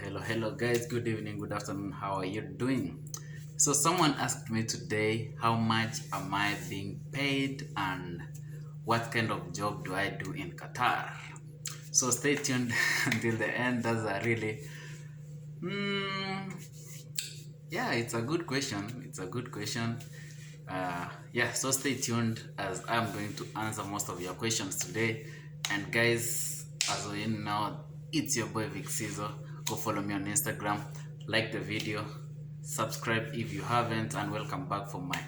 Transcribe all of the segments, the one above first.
Hello, guys. Good evening, good afternoon. How are you doing? So, someone asked me today, how much am I being paid and what kind of job do I do in Qatar? So, stay tuned until the end. That's a really, mm, yeah, it's a good question. It's a good question. Yeah, so stay tuned as I'm going to answer most of your questions today. And guys, as we know, it's your boy Vic Caesar. Go follow me on Instagram, like the video, subscribe if you haven't, and welcome back for my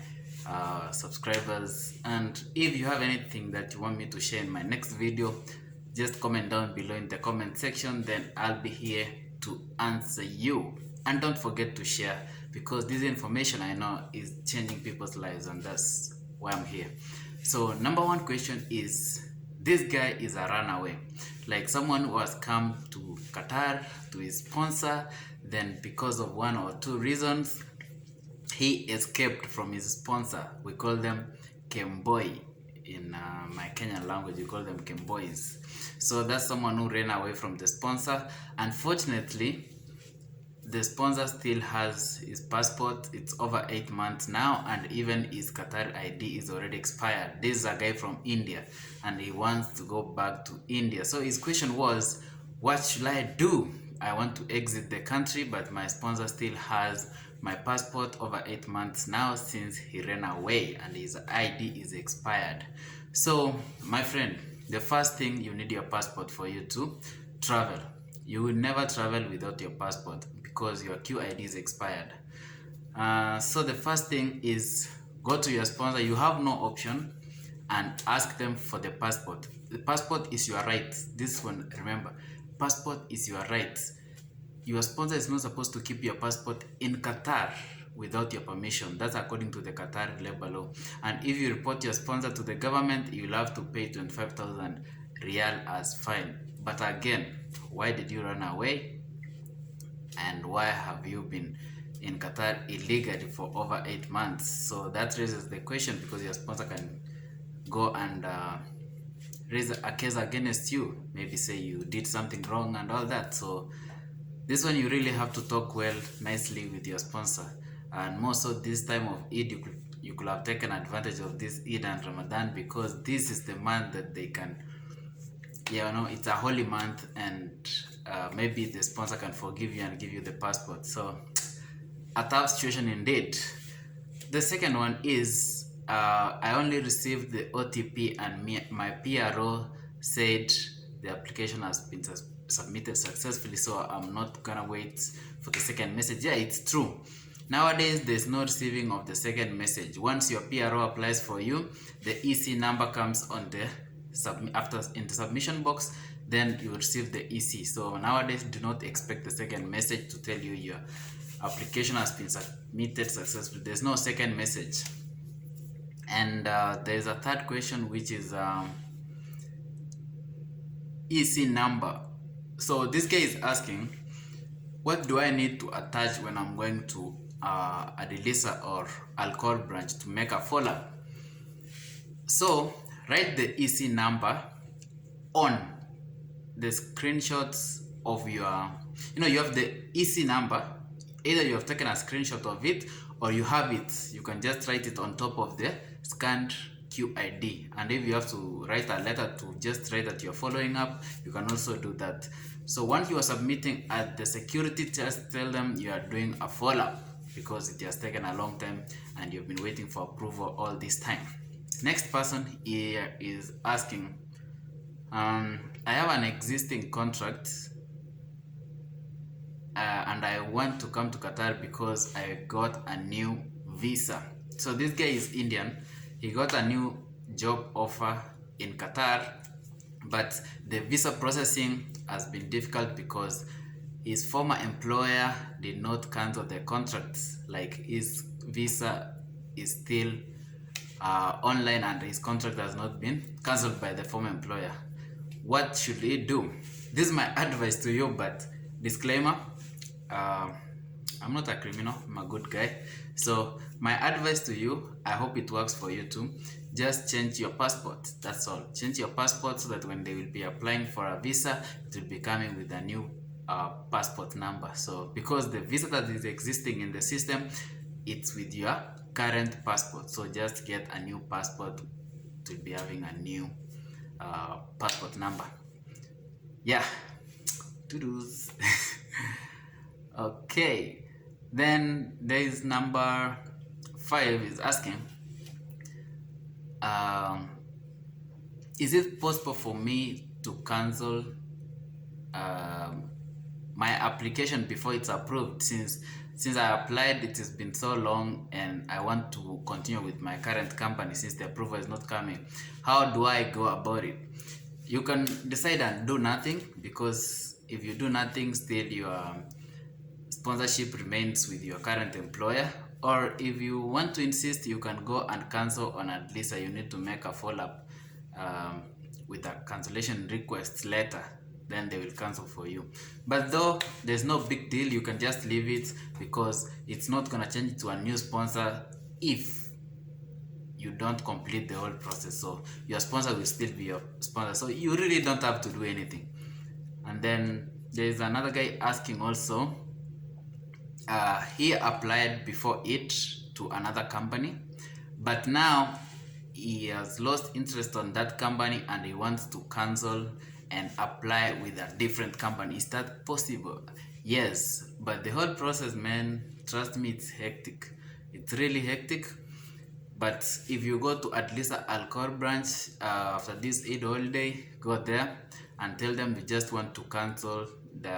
subscribers. And if you have anything that you want me to share in my next video, just comment down below in the comment section, then I'll be here to answer you. And don't forget to share, because this information I know is changing people's lives, and that's why I'm here. So number one question is, this guy is a runaway, like someone who has come to Qatar to his sponsor, then because of one or two reasons he escaped from his sponsor. We call them Kemboi. In my Kenyan language, we call them Kembois. So that's someone who ran away from the sponsor. Unfortunately, the sponsor still has his passport. It's over 8 months now, and even his Qatar ID is already expired. This is a guy from India, and he wants to go back to India. So his question was, what should I do? I want to exit the country, but my sponsor still has my passport over 8 months now since he ran away and his ID is expired. So my friend, the first thing, you need your passport for you to travel. You will never travel without your passport because your QID is expired. So the first thing is, go to your sponsor. You have no option, and ask them for the passport. The passport is your right. This one, remember, passport is your right. Your sponsor is not supposed to keep your passport in Qatar without your permission. That's according to the Qatar labor law. And if you report your sponsor to the government, you'll have to pay 25,000 Riyal as fine. But again, why did you run away? And why have you been in Qatar illegally for over 8 months? So that raises the question, because your sponsor can go and raise a case against you. Maybe say you did something wrong and all that. So this one, you really have to talk well, nicely with your sponsor. And more so this time of Eid, you could have taken advantage of this Eid and Ramadan, because this is the month that they can, it's a holy month, and maybe the sponsor can forgive you and give you the passport. So a tough situation indeed. The second one is, I only received the OTP, and my PRO said the application has been submitted successfully, so I'm not gonna wait for the second message. Yeah, it's true. Nowadays, there's no receiving of the second message. Once your PRO applies for you, the EC number comes on the in the submission box, then you receive the EC. So nowadays, do not expect the second message to tell you your application has been submitted successfully. There's no second message. And there's a third question, which is EC number. So this guy is asking, what do I need to attach when I'm going to a Delisa or alcohol branch to make a follow-up? So write the EC number on the screenshots of your, you have the EC number. Either you have taken a screenshot of it or you have it. You can just write it on top of the scanned QID. And if you have to write a letter to just write that you're following up, you can also do that. So once you are submitting at the security, just tell them you are doing a follow-up, because it has taken a long time and you've been waiting for approval all this time. Next person here is asking, I have an existing contract and I want to come to Qatar because I got a new visa. So this guy is Indian. He got a new job offer in Qatar, but the visa processing has been difficult because his former employer did not cancel the contract. Like, his visa is still online and his contract has not been cancelled by the former employer. What should he do? This is my advice to you, but disclaimer, I'm not a criminal, I'm a good guy. So my advice to you, I hope it works for you too, just change your passport. That's all. Change your passport so that when they will be applying for a visa, it will be coming with a new passport number. So because the visa that is existing in the system, it's with your current passport. So just get a new passport to be having a new passport number. Yeah, to do's. Okay, then there is number 5 is asking, um, is it possible for me to cancel my application before it's approved, since I applied, it has been so long and I want to continue with my current company since the approval is not coming? How do I go about it? You can decide and do nothing, because if you do nothing, still your sponsorship remains with your current employer. Or if you want to insist, you can go and cancel on Adlisa. You need to make a follow-up with a cancellation request letter, then they will cancel for you. But though there's no big deal, you can just leave it, because it's not gonna change to a new sponsor if you don't complete the whole process. So your sponsor will still be your sponsor, so you really don't have to do anything. And then there's another guy asking also, he applied before it to another company, but now he has lost interest on that company and he wants to cancel and apply with a different company. Is that possible? Yes, but the whole process, man, trust me, it's hectic. It's really hectic. But if you go to Adlisa Alcor branch after this Eid holiday, go there and tell them you just want to cancel the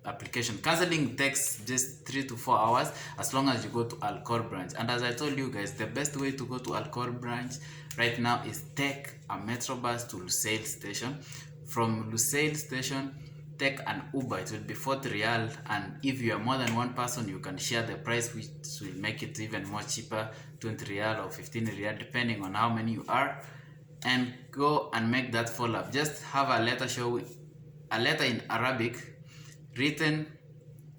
application. Canceling takes just 3 to 4 hours as long as you go to Alcor branch. And as I told you guys, the best way to go to Alcor branch right now is take a metro bus to Lusail station. From Lusail station, take an Uber. It will be 40 Riyal, and if you are more than one person, you can share the price, which will make it even more cheaper, 20 Riyal or 15 Riyal, depending on how many you are. And go and make that follow-up. Just have a letter a letter in Arabic written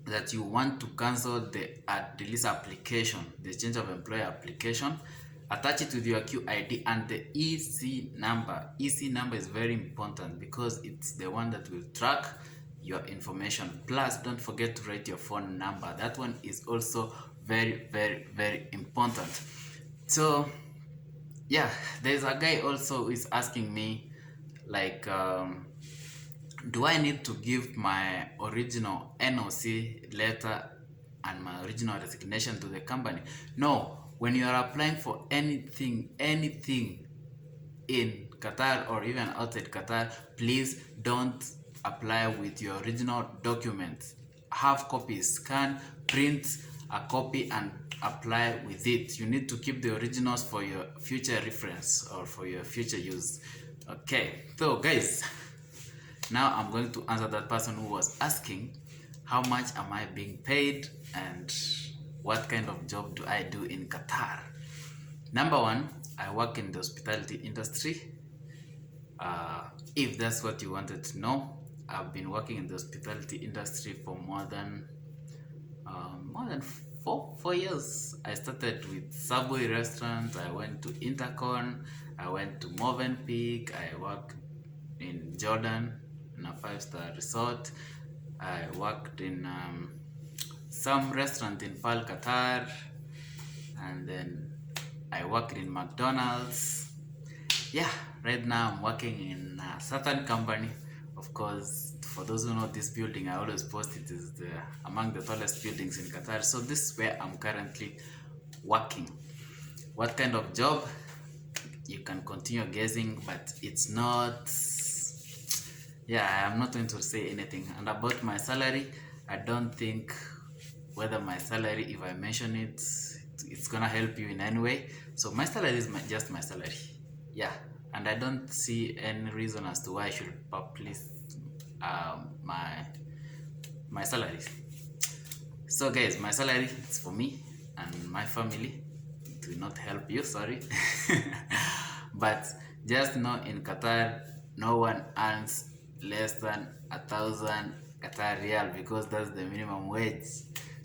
that you want to cancel the Adlisa application, the change of employer application. Attach it with your QID and the EC number. EC number is very important because it's the one that will track your information. Plus, don't forget to write your phone number. That one is also very, very, very important. So yeah, there's a guy also who is asking me, like, do I need to give my original NOC letter and my original resignation to the company? No. When you are applying for anything in Qatar or even outside Qatar, please don't apply with your original documents. Have copies. Scan, print a copy and apply with it. You need to keep the originals for your future reference or for your future use. Okay, so guys, now I'm going to answer that person who was asking, how much am I being paid and what kind of job do I do in Qatar? Number one, I work in the hospitality industry. If that's what you wanted to know, I've been working in the hospitality industry for more than 4 years. I started with Subway restaurant. I went to Intercon. I went to Movenpick. I worked in Jordan in a 5-star resort. I worked in some restaurant in Pal, Qatar, and then I worked in McDonald's. Yeah, right now I'm working in a certain company. Of course, for those who know this building, I always post it is among the tallest buildings in Qatar. So this is where I'm currently working. What kind of job? You can continue guessing, but it's not. Yeah, I'm not going to say anything. And about my salary, I don't think whether my salary, if I mention it, it's gonna help you in any way. So my salary is just my salary. Yeah, and I don't see any reason as to why I should publish my salary. So guys, my salary is for me and my family. It will not help you, sorry. But just know in Qatar, no one earns less than 1,000 Qatar Riyal, because that's the minimum wage.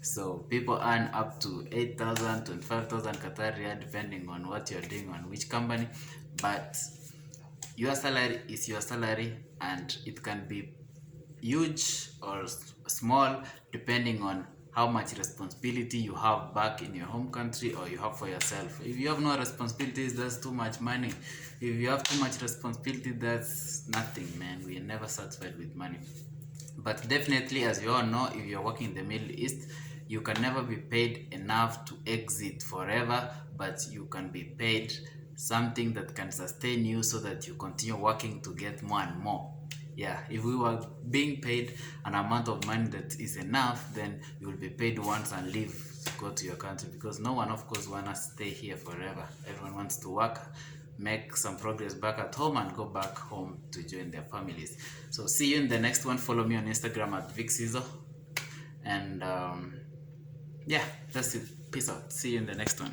So people earn up to 8,000, 25,000 Qatar Riyal depending on what you're doing on which company. But your salary is your salary, and it can be huge or small, depending on how much responsibility you have back in your home country or you have for yourself. If you have no responsibilities, that's too much money. If you have too much responsibility, that's nothing, man. We are never satisfied with money. But definitely, as you all know, if you're working in the Middle East, you can never be paid enough to exit forever, but you can be paid something that can sustain you so that you continue working to get more and more. Yeah, if we were being paid an amount of money that is enough, then you will be paid once and leave to go to your country, because no one, of course, wants to stay here forever. Everyone wants to work, make some progress back at home, and go back home to join their families. So see you in the next one. Follow me on Instagram at VicSizzle. And yeah, that's it. Peace out. See you in the next one.